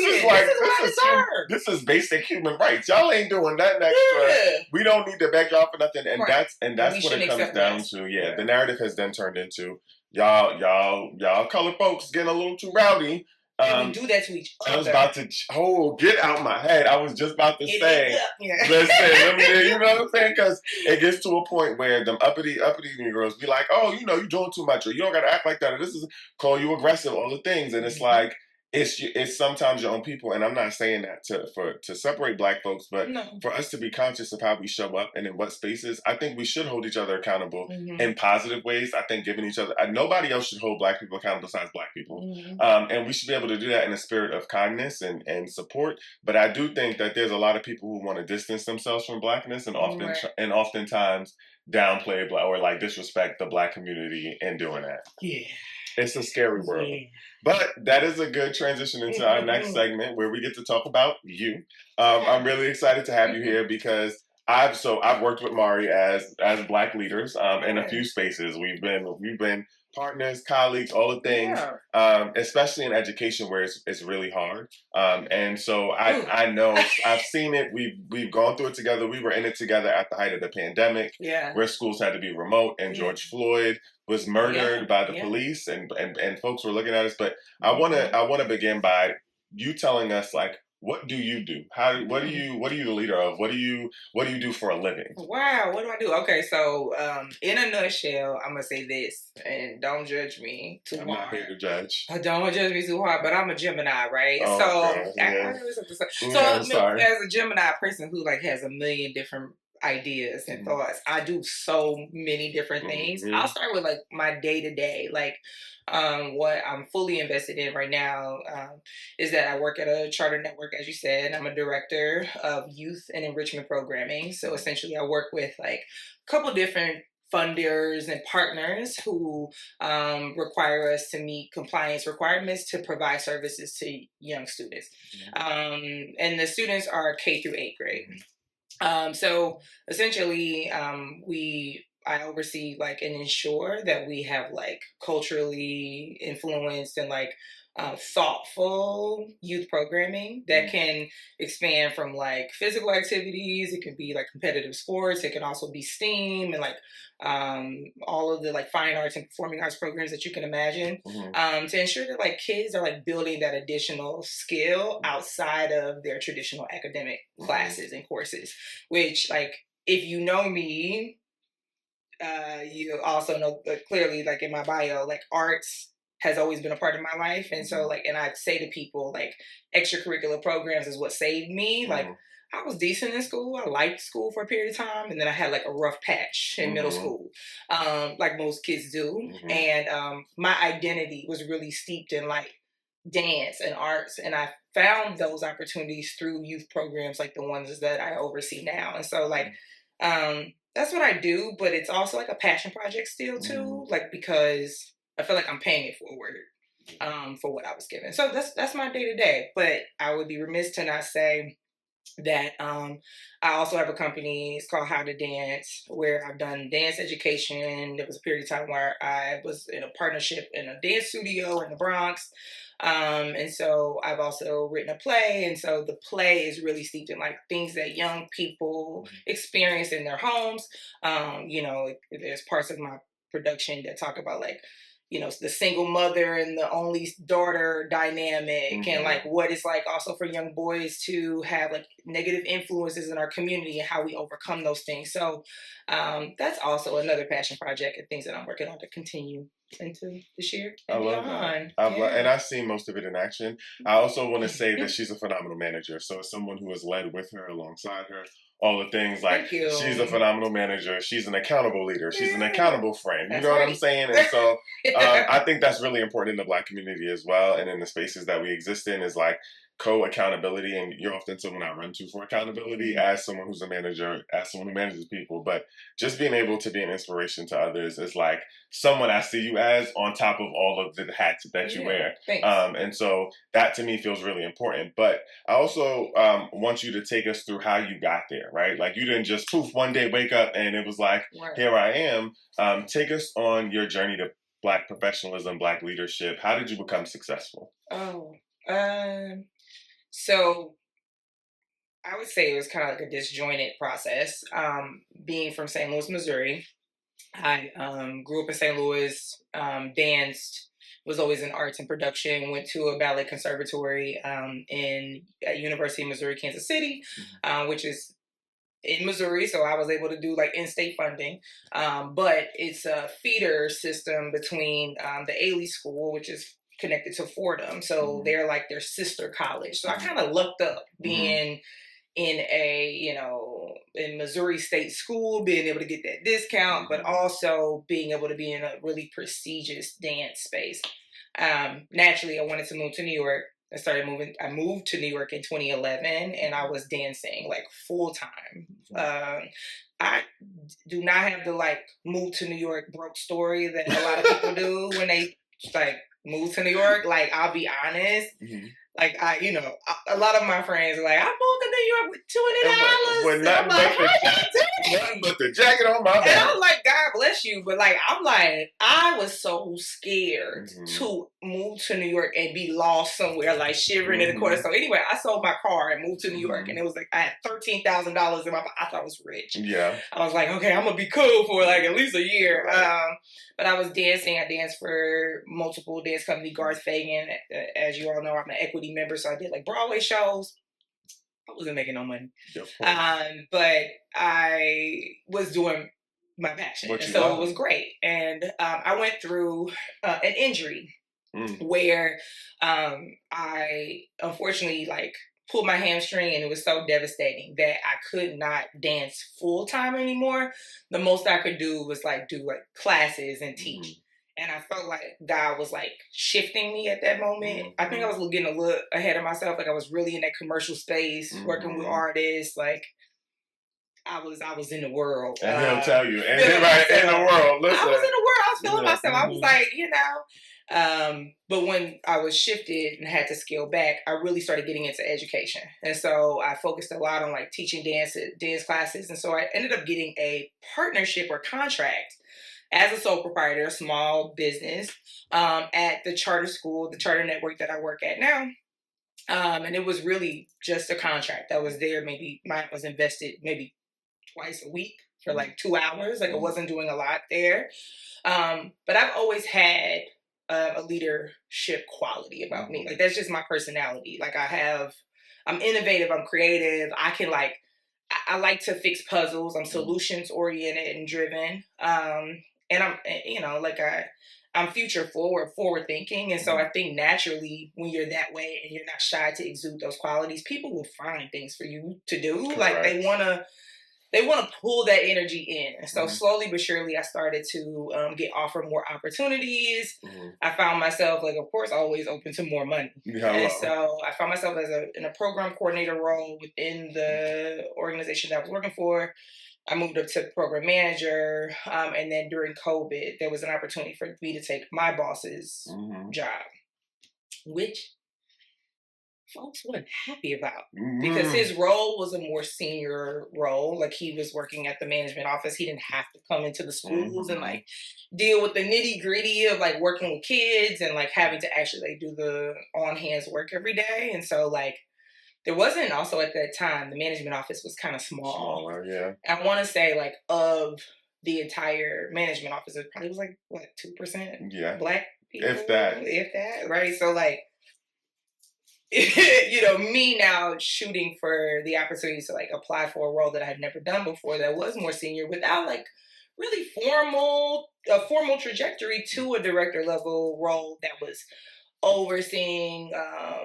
is basic human rights. Y'all ain't doing nothing extra. We don't need to beg y'all for nothing. And that's what it comes down to. Yeah. The narrative has then turned into y'all colored folks getting a little too rowdy. And we do that to each other. I was about to, get out my head. I was just about to say, listen, you know what I'm saying? Because it gets to a point where them uppity Negroes be like, oh, you're doing too much, or you don't got to act like that, or this is call you aggressive, all the things. And it's like, it's sometimes your own people, and I'm not saying that to separate black folks, but for us to be conscious of how we show up and in what spaces. I think we should hold each other accountable in positive ways. I think giving each other, nobody else should hold black people accountable besides black people, and we should be able to do that in a spirit of kindness and support. But I do think that there's a lot of people who want to distance themselves from blackness and oftentimes downplay or like disrespect the black community in doing that. Yeah. It's a scary world. Yeah. But that is a good transition into our next segment where we get to talk about you. I'm really excited to have you here because I've worked with Mari as black leaders in a few spaces. We've been partners, colleagues, all the things, especially in education where it's really hard. And so I know I've seen it. We've gone through it together. We were in it together at the height of the pandemic, where schools had to be remote, and George Floyd was murdered by the police, and folks were looking at us. But I want to begin by you telling us, like, what do you do? What are you the leader of? What do you do for a living? Wow, what do I do? Okay, so in a nutshell, I'm gonna say this, and don't judge me too hard. I'm not here to judge. Don't judge me too hard, but I'm a Gemini, right? Oh, as a Gemini person who like has a million different ideas and thoughts. I do so many different things. I'll start with like my day to day, like what I'm fully invested in right now is that I work at a charter network, as you said. I'm a director of youth and enrichment programming. So essentially, I work with like a couple different funders and partners who require us to meet compliance requirements to provide services to young students. And the students are K through 8th grade. So essentially, I oversee like and ensure that we have like culturally influenced and like thoughtful youth programming that can expand from like physical activities. It can be like competitive sports. It can also be STEAM and like all of the like fine arts and performing arts programs that you can imagine, to ensure that like kids are like building that additional skill outside of their traditional academic classes and courses, which like if you know me, you also know clearly like in my bio, like arts has always been a part of my life. And so like, and I say to people like extracurricular programs is what saved me. Like I was decent in school. I liked school for a period of time. And then I had like a rough patch in middle school, like most kids do. And my identity was really steeped in like dance and arts. And I found those opportunities through youth programs like the ones that I oversee now. And so like, that's what I do, but it's also like a passion project still too, like because I feel like I'm paying it forward for what I was given. So that's my day to day. But I would be remiss to not say that I also have a company. It's called How to Dance, where I've done dance education. There was a period of time where I was in a partnership in a dance studio in the Bronx. And so I've also written a play. And so the play is really steeped in like things that young people experience in their homes. You know, there's parts of my production that talk about like, you know, the single mother and the only daughter dynamic and like what it's like also for young boys to have like negative influences in our community and how we overcome those things. So that's also another passion project and things that I'm working on to continue into this year and I love beyond. that. And I've seen most of it in action. I also want to say that she's a phenomenal manager. So as someone who has led with her, alongside her, all the things like she's a phenomenal manager. She's an accountable leader. She's an accountable friend. You know what I'm saying? And so I think that's really important in the Black community as well. And in the spaces that we exist in is like co-accountability. And you're often someone I run to for accountability as someone who's a manager, as someone who manages people. But just being able to be an inspiration to others is like someone I see you as on top of all of the hats that you wear. And so that to me feels really important. But I also want you to take us through how you got there, right? Like you didn't just poof one day wake up and it was like, here I am. Take us on your journey to Black professionalism, Black leadership. How did you become successful? So I would say it was kind of like a disjointed process. Being from St. Louis, Missouri, I grew up in St. Louis, danced, was always in arts and production, went to a ballet conservatory at University of Missouri, Kansas City, which is in Missouri. So I was able to do like in-state funding. But it's a feeder system between the Ailey School, which is connected to Fordham. So they're like their sister college. So I kind of lucked up being in a, you know, in Missouri State School, being able to get that discount, but also being able to be in a really prestigious dance space. Naturally, I wanted to move to New York. I moved to New York in 2011 and I was dancing like full time. I do not have the like move to New York broke story that a lot of people do when they like move to New York. Like, I'll be honest. Like, a lot of my friends are like, I moved to New York with $200. With nothing but the jacket on my back. And I'm like, God bless you. But like, I'm like, I was so scared to move to New York and be lost somewhere, like shivering in the corner. So anyway, I sold my car and moved to New York. And it was like, I had $13,000 in my pocket. I thought I was rich. Yeah. I was like, okay, I'm going to be cool for like at least a year. But I was dancing. I danced for multiple dance companies, Garth Fagan. As you all know, I'm an equity member. So I did like Broadway shows. I wasn't making no money. But I was doing my passion. And so it was great. And I went through an injury where I unfortunately like pulled my hamstring, and it was so devastating that I could not dance full time anymore. The most I could do was like do like classes and teach. Mm-hmm. And I felt like God was like shifting me at that moment. Mm-hmm. I think I was getting a little ahead of myself. Like I was really in that commercial space, working with artists. Like I was in the world. And he'll tell you, and right in the world. Listen, I was in the world. I was feeling myself. I was Mm-hmm. like, you know. But when I was shifted and had to scale back, I really started getting into education. And so I focused a lot on like teaching dance classes. And so I ended up getting a partnership or contract as a sole proprietor, a small business, at the charter school, the charter network that I work at now. And it was really just a contract. I was there, maybe mine was invested maybe twice a week for like 2 hours. Like I wasn't doing a lot there. But I've always had a leadership quality about me. Like that's just my personality. Like I'm innovative, I'm creative. I like to fix puzzles. I'm solutions oriented and driven. And I'm, you know, like I'm future forward thinking. And so I think naturally when you're that way and you're not shy to exude those qualities, people will find things for you to do. Correct. Like they want to pull that energy in. And so slowly but surely, I started to get offered more opportunities. I found myself, like, of course, always open to more money. And so I found myself in a program coordinator role within the organization that I was working for. I moved up to program manager. And then during COVID, there was an opportunity for me to take my boss's job, which folks weren't happy about because his role was a more senior role. Like he was working at the management office. He didn't have to come into the schools and like deal with the nitty gritty of like working with kids and like having to actually like do the on hands work every day. And so like there wasn't also at that time, the management office was kind of small. Smaller, yeah. I want to say like of the entire management office, it probably was like what, 2% Black people? If that, right? So like, you know, me now shooting for the opportunity to like apply for a role that I had never done before that was more senior without like really a formal trajectory to a director level role that was overseeing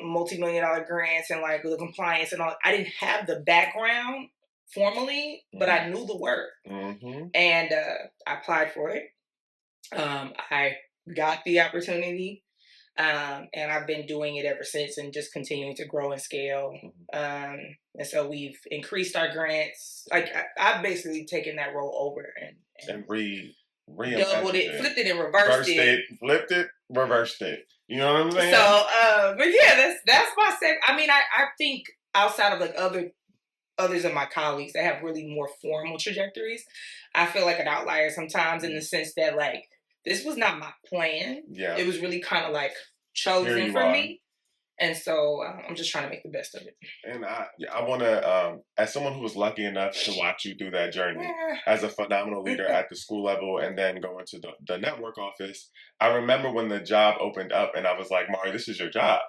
multi-million-dollar grants and like the compliance and all. I didn't have the background formally, but I knew the work. And I applied for it. I got the opportunity. And I've been doing it ever since and just continuing to grow and scale. And so we've increased our grants. Like I've basically taken that role over and doubled it, flipped it and reversed it. Flipped it, reversed it. You know what I'm saying? So, but yeah, that's my second. I mean, I think outside of like others of my colleagues that have really more formal trajectories, I feel like an outlier sometimes in the sense that like, this was not my plan. Yeah. It was really kind of like chosen for me. And so I'm just trying to make the best of it. And I want to, as someone who was lucky enough to watch you through that journey as a phenomenal leader at the school level and then going to the network office, I remember when the job opened up and I was like, Mari, this is your job.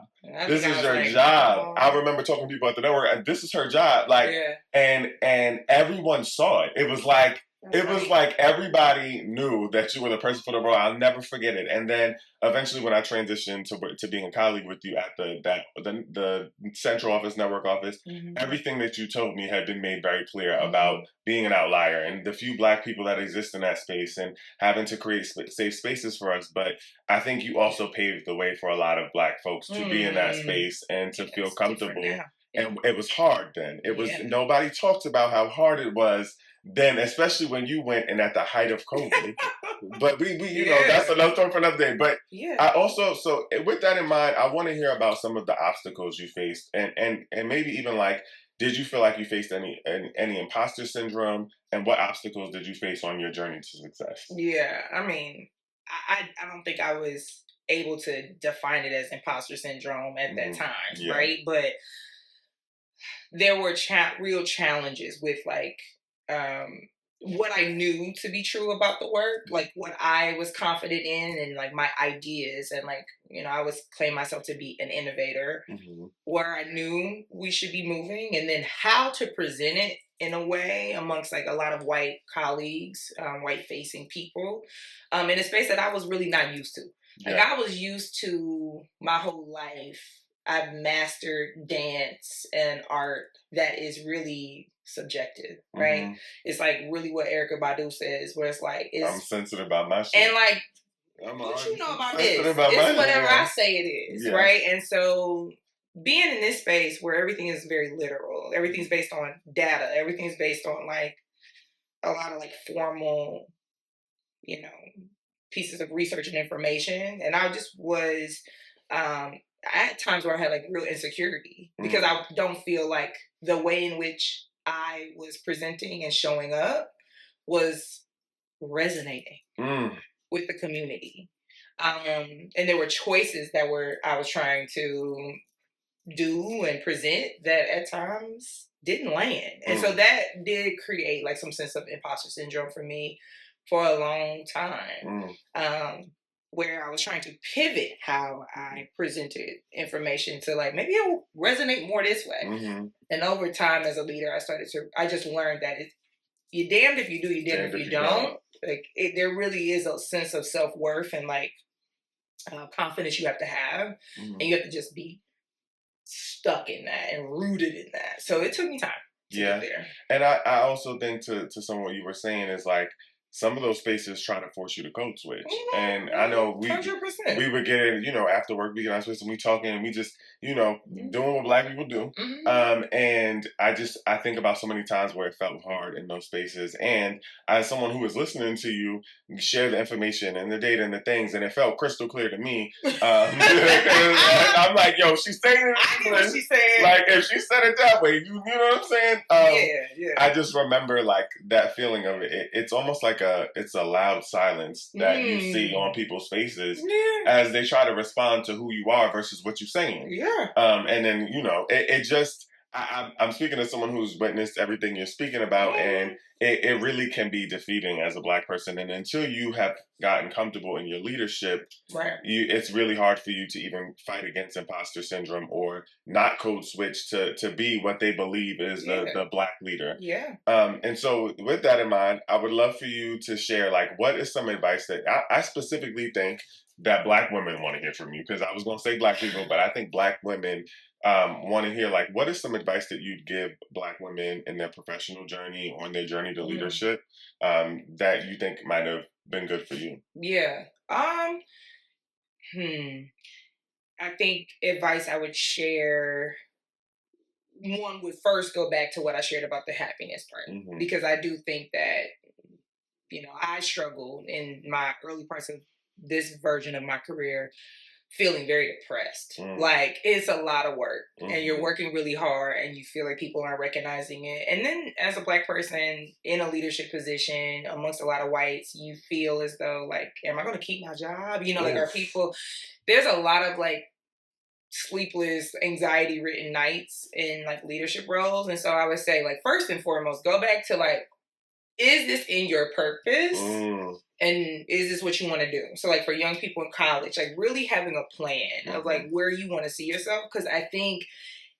This is your job. I remember talking to people at the network and this is her job. Like, and everyone saw it. It was like everybody knew that you were the person for the role. I'll never forget it. And then eventually when I transitioned to being a colleague with you at the central office, network office, everything that you told me had been made very clear about being an outlier and the few Black people that exist in that space and having to create safe spaces for us. But I think you also paved the way for a lot of Black folks to be in that space and to feel comfortable. And it was hard then. It was nobody talked about how hard it was then, especially when you went and at the height of COVID. But we you know, that's another story for another day. But I also, so with that in mind, I want to hear about some of the obstacles you faced and maybe even like, did you feel like you faced any imposter syndrome and what obstacles did you face on your journey to success? Yeah, I mean, I don't think I was able to define it as imposter syndrome at that time, right? But there were real challenges with like, what I knew to be true about the work, like what I was confident in and like my ideas and like, you know, I was claim myself to be an innovator where I knew we should be moving and then how to present it in a way amongst like a lot of white colleagues, white facing people, in a space that I was really not used to. Like I was used to my whole life I've mastered dance and art that is really subjective, right? Mm-hmm. It's like really what Erykah Badu says, where it's like, I'm sensitive about my shit. And like, what you know about this? It's whatever I say it is, right? And so being in this space where everything is very literal, everything's based on data, everything's based on like a lot of like formal, you know, pieces of research and information. And I just was, I had times where I had like real insecurity because I don't feel like the way in which I was presenting and showing up was resonating with the community. And there were choices that I was trying to do and present that at times didn't land. And so that did create like some sense of imposter syndrome for me for a long time, where I was trying to pivot how I presented information to like, maybe it will resonate more this way. And over time as a leader, I just learned that you're damned if you do, you're damned if you don't. Like there really is a sense of self-worth and like confidence you have to have, and you have to just be stuck in that and rooted in that. So it took me time to get there. And I also think to some of what you were saying is like, some of those spaces try to force you to code switch. And I know we 100%. We would get in, after work, we get on Swiss and we talking and we just, doing what Black people do. And I think about so many times where it felt hard in those spaces. And as someone who was listening to you share the information and the data and the things, and it felt crystal clear to me. I'm like, yo, she's saying it. I get what she's saying. Like, if she said it that way, you know what I'm saying? Yeah. I just remember like that feeling of it. It's almost like it's a loud silence that you see on people's faces as they try to respond to who you are versus what you're saying. And then, it just, I'm speaking to someone who's witnessed everything you're speaking about, and it really can be defeating as a Black person. And until you have gotten comfortable in your leadership, it's really hard for you to even fight against imposter syndrome or not code switch to be what they believe is the Black leader. And so with that in mind, I would love for you to share, like, what is some advice that I specifically think that Black women want to hear from you? Because I was going to say Black people, but I think Black women want to hear, like, what is some advice that you'd give Black women in their professional journey or in their journey to leadership that you think might have been good for you? I think advice I would share, one would first go back to what I shared about the happiness part, because I do think that, I struggled in my early parts of this version of my career feeling very depressed. Like, it's a lot of work and you're working really hard and you feel like people aren't recognizing it. And then as a Black person in a leadership position amongst a lot of whites, you feel as though like, am I going to keep my job? Like, are people, there's a lot of like sleepless, anxiety ridden nights in like leadership roles. And so I would say, like, first and foremost, go back to like, is this in your purpose? And is this what you want to do? So like for young people in college, like really having a plan of like where you want to see yourself. Because I think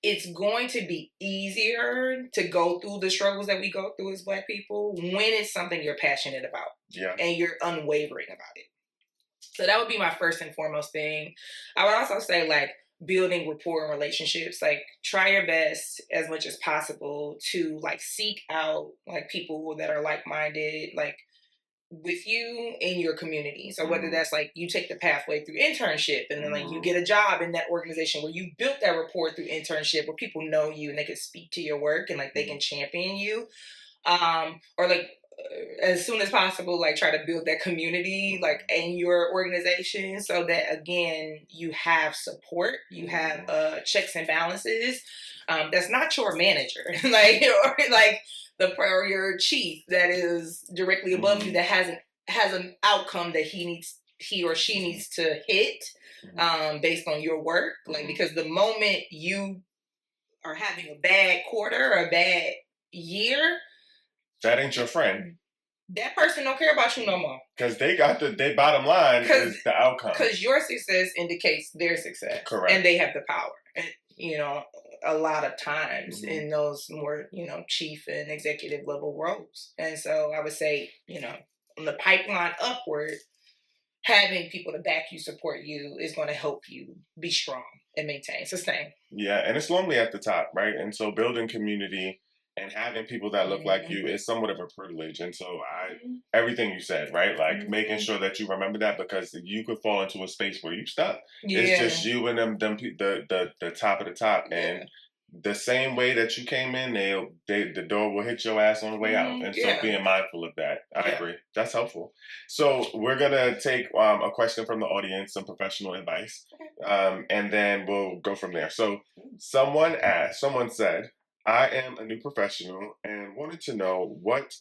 it's going to be easier to go through the struggles that we go through as Black people when it's something you're passionate about and you're unwavering about it. So that would be my first and foremost thing. I would also say like building rapport and relationships, like try your best as much as possible to like seek out like people that are like-minded, like with you in your community. So whether that's like you take the pathway through internship and then like you get a job in that organization where you built that rapport through internship where people know you and they can speak to your work and like they can champion you, or like as soon as possible, like try to build that community like in your organization so that again you have support, you have checks and balances. That's not your manager, like or like or your chief that is directly above you that has an outcome that he or she needs to hit based on your work. Like, because the moment you are having a bad quarter or a bad year, that ain't your friend. That person don't care about you no more. Because they got their bottom line is the outcome. Because your success indicates their success. Correct. And they have the power. And, a lot of times in those more, chief and executive level roles. And so I would say, on the pipeline upward, having people to back you, support you is going to help you be strong and sustain. Yeah, and it's lonely at the top, right? And so building community and having people that look like you is somewhat of a privilege. And so everything you said, right? Like making sure that you remember that, because you could fall into a space where you stuck. Yeah. It's just you and the top of the top. And the same way that you came in, the door will hit your ass on the way out. And so being mindful of that, I agree. That's helpful. So we're going to take a question from the audience, some professional advice, and then we'll go from there. So someone said, I am a new professional and wanted to know what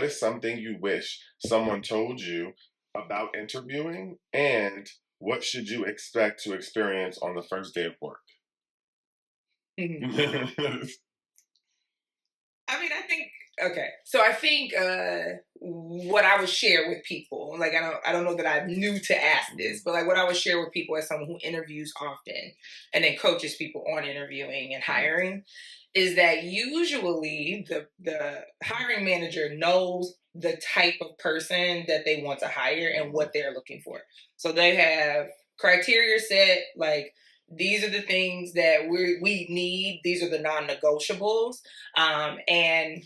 is something you wish someone told you about interviewing, and what should you expect to experience on the first day of work? I think what I would share with people, like I don't know that I'm new to ask this, but like what I would share with people as someone who interviews often and then coaches people on interviewing and hiring, is that usually the hiring manager knows the type of person that they want to hire and what they're looking for. So they have criteria set, like these are the things that we need. These are the non-negotiables. And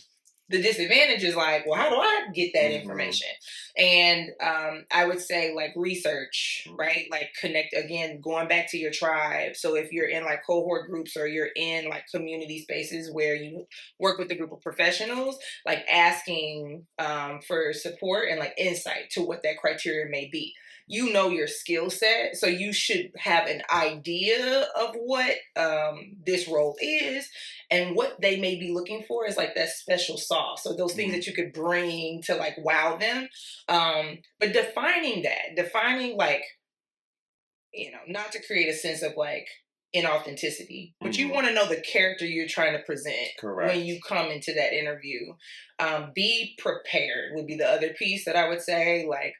the disadvantage is like, well, how do I get that information? And I would say like research, right? Like connect, again, going back to your tribe. So if you're in like cohort groups or you're in like community spaces where you work with a group of professionals, like asking for support and like insight to what that criteria may be. You know your skill set, so you should have an idea of what this role is, and what they may be looking for is like that special sauce. So those things that you could bring to like wow them. But defining like, not to create a sense of like inauthenticity, but you want to know the character you're trying to present. Correct. When you come into that interview. Be prepared would be the other piece that I would say, like,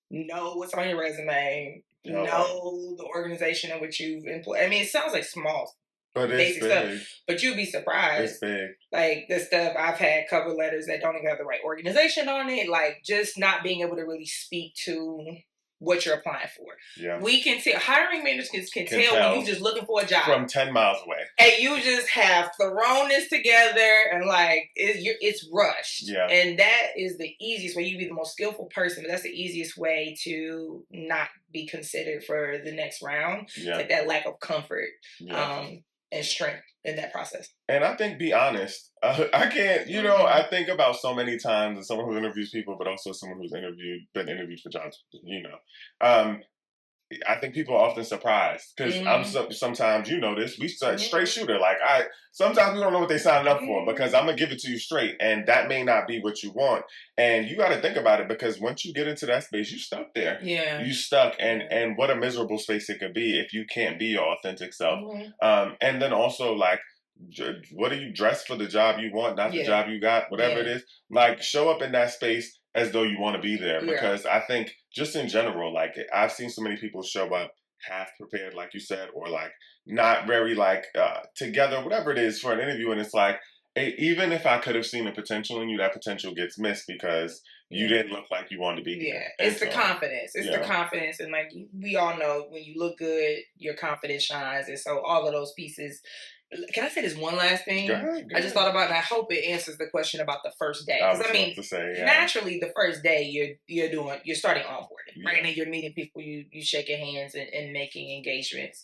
know what's on your resume, know the organization in which you've employed. I mean, it sounds like small, but basic stuff, but you'd be surprised. It's big. Like the stuff, I've had cover letters that don't even have the right organization on it, like just not being able to really speak to what you're applying for. Yeah. We can tell, hiring managers can tell when you're just looking for a job. From 10 miles away. And you just have thrown this together and like, it's rushed. Yeah. And that is the easiest way. You be the most skillful person, but that's the easiest way to not be considered for the next round. Yeah. Like that lack of comfort and strength in that process. And I think, be honest. I can't, I think about so many times as someone who interviews people, but also someone who's been interviewed for jobs, I think people are often surprised because sometimes, this, we straight shooter. Like sometimes we don't know what they signed up for, because I'm going to give it to you straight. And that may not be what you want. And you got to think about it, because once you get into that space, you stuck there. Yeah. You stuck. And what a miserable space it could be if you can't be your authentic self. And then also like, what are you dressed for the job you want, not the job you got, whatever it is. Like show up in that space as though you want to be there, because I think just in general, like I've seen so many people show up half prepared, like you said, or like not very like together, whatever it is for an interview. And it's like, even if I could have seen the potential in you, that potential gets missed because you didn't look like you wanted to be here. Yeah, it's the confidence. It's the confidence. And like we all know, when you look good, your confidence shines. And so all of those pieces. Can I say this one last thing? Go ahead. I just thought about it, and I hope it answers the question about the first day. Because naturally, the first day you're starting onboarding, right? And you're meeting people, you shaking hands and making engagements.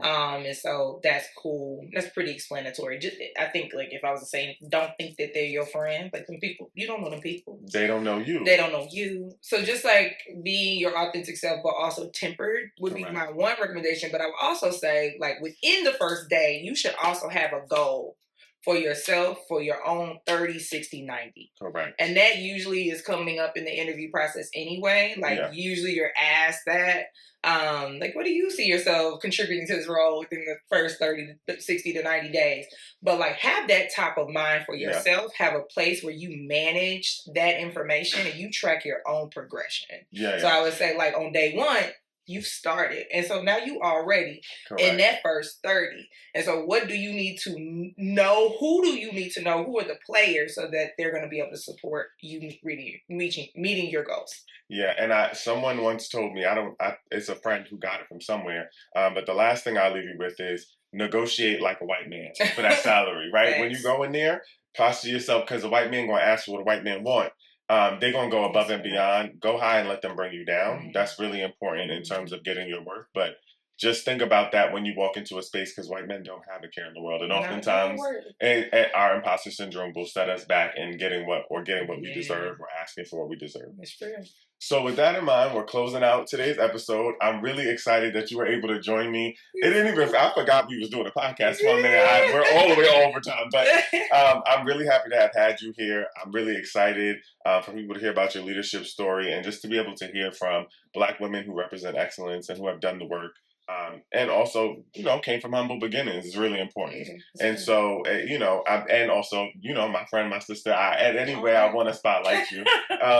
And so that's cool. That's pretty explanatory. I think like if I was to say, don't think that they're your friend. Like some people, you don't know them people. They don't know you. They don't know you. So just like being your authentic self, but also tempered would be my one recommendation. But I would also say, like within the first day, you should also have a goal for yourself for your own 30, 60, 90. Correct. And that usually is coming up in the interview process anyway. Like usually you're asked that, like, what do you see yourself contributing to this role within the first 30 to 60 to 90 days? But like have that top of mind for yourself, have a place where you manage that information and you track your own progression. So I would say like on day one, you've started. And so now you already in that first 30. And so what do you need to know? Who do you need to know? Who are the players so that they're going to be able to support you meeting your goals? Yeah, and someone once told me, it's a friend who got it from somewhere, but the last thing I'll leave you with is negotiate like a white man for that salary, right? When you go in there, posture yourself, because the white man going to ask for what a white man want. They're going to go above and beyond. Go high and let them bring you down. That's really important in terms of getting your worth. But just think about that when you walk into a space, because white men don't have a care in the world. And oftentimes our imposter syndrome will set us back in getting what we deserve, or asking for what we deserve. That's true. So with that in mind, we're closing out today's episode. I'm really excited that you were able to join me. I forgot we was doing a podcast for a minute. We're all the way over time, but I'm really happy to have had you here. I'm really excited for people to hear about your leadership story, and just to be able to hear from Black women who represent excellence and who have done the work. And also, came from humble beginnings is really important. And so, and also, my friend, my sister, anyway, I want to spotlight you.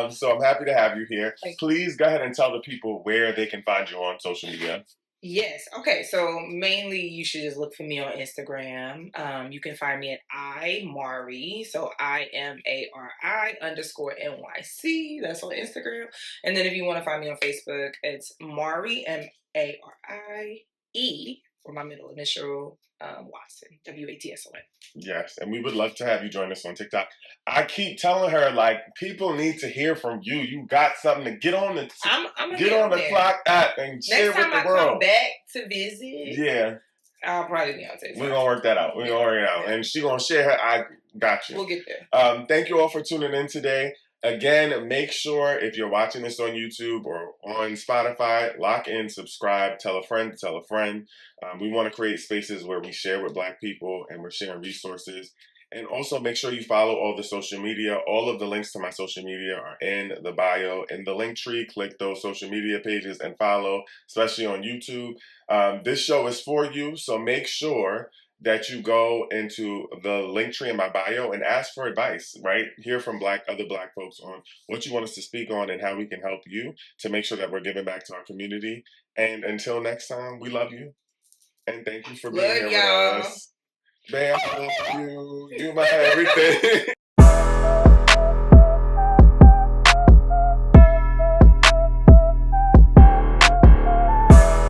So I'm happy to have you here. Please go ahead and tell the people where they can find you on social media. Yes. Okay. So mainly you should just look for me on Instagram. You can find me at Mari. So IMARI_NYC. That's on Instagram. And then if you want to find me on Facebook, it's Mari, MARIE, for my middle initial, Watson, WATSON. Yes, and we would love to have you join us on TikTok. I keep telling her, people need to hear from you. You got something to get on the clock at and share with the world. Next time I come back to visit, yeah, I'll probably be on TikTok. We're gonna work that out. And she gonna share her. I got you. We'll get there. Thank you all for tuning in today. Again, make sure if you're watching this on YouTube or on Spotify, lock in, subscribe, tell a friend to tell a friend. We want to create spaces where we share with Black people and we're sharing resources. And also make sure you follow all the social media. All of the links to my social media are in the bio. In the link tree, click those social media pages and follow, especially on YouTube. This show is for you, so make sure that you go into the link tree in my bio and ask for advice, right? Hear from other Black folks on what you want us to speak on and how we can help you to make sure that we're giving back to our community. And until next time, we love you. And thank you for being here with us. Bam, I love you. You my everything.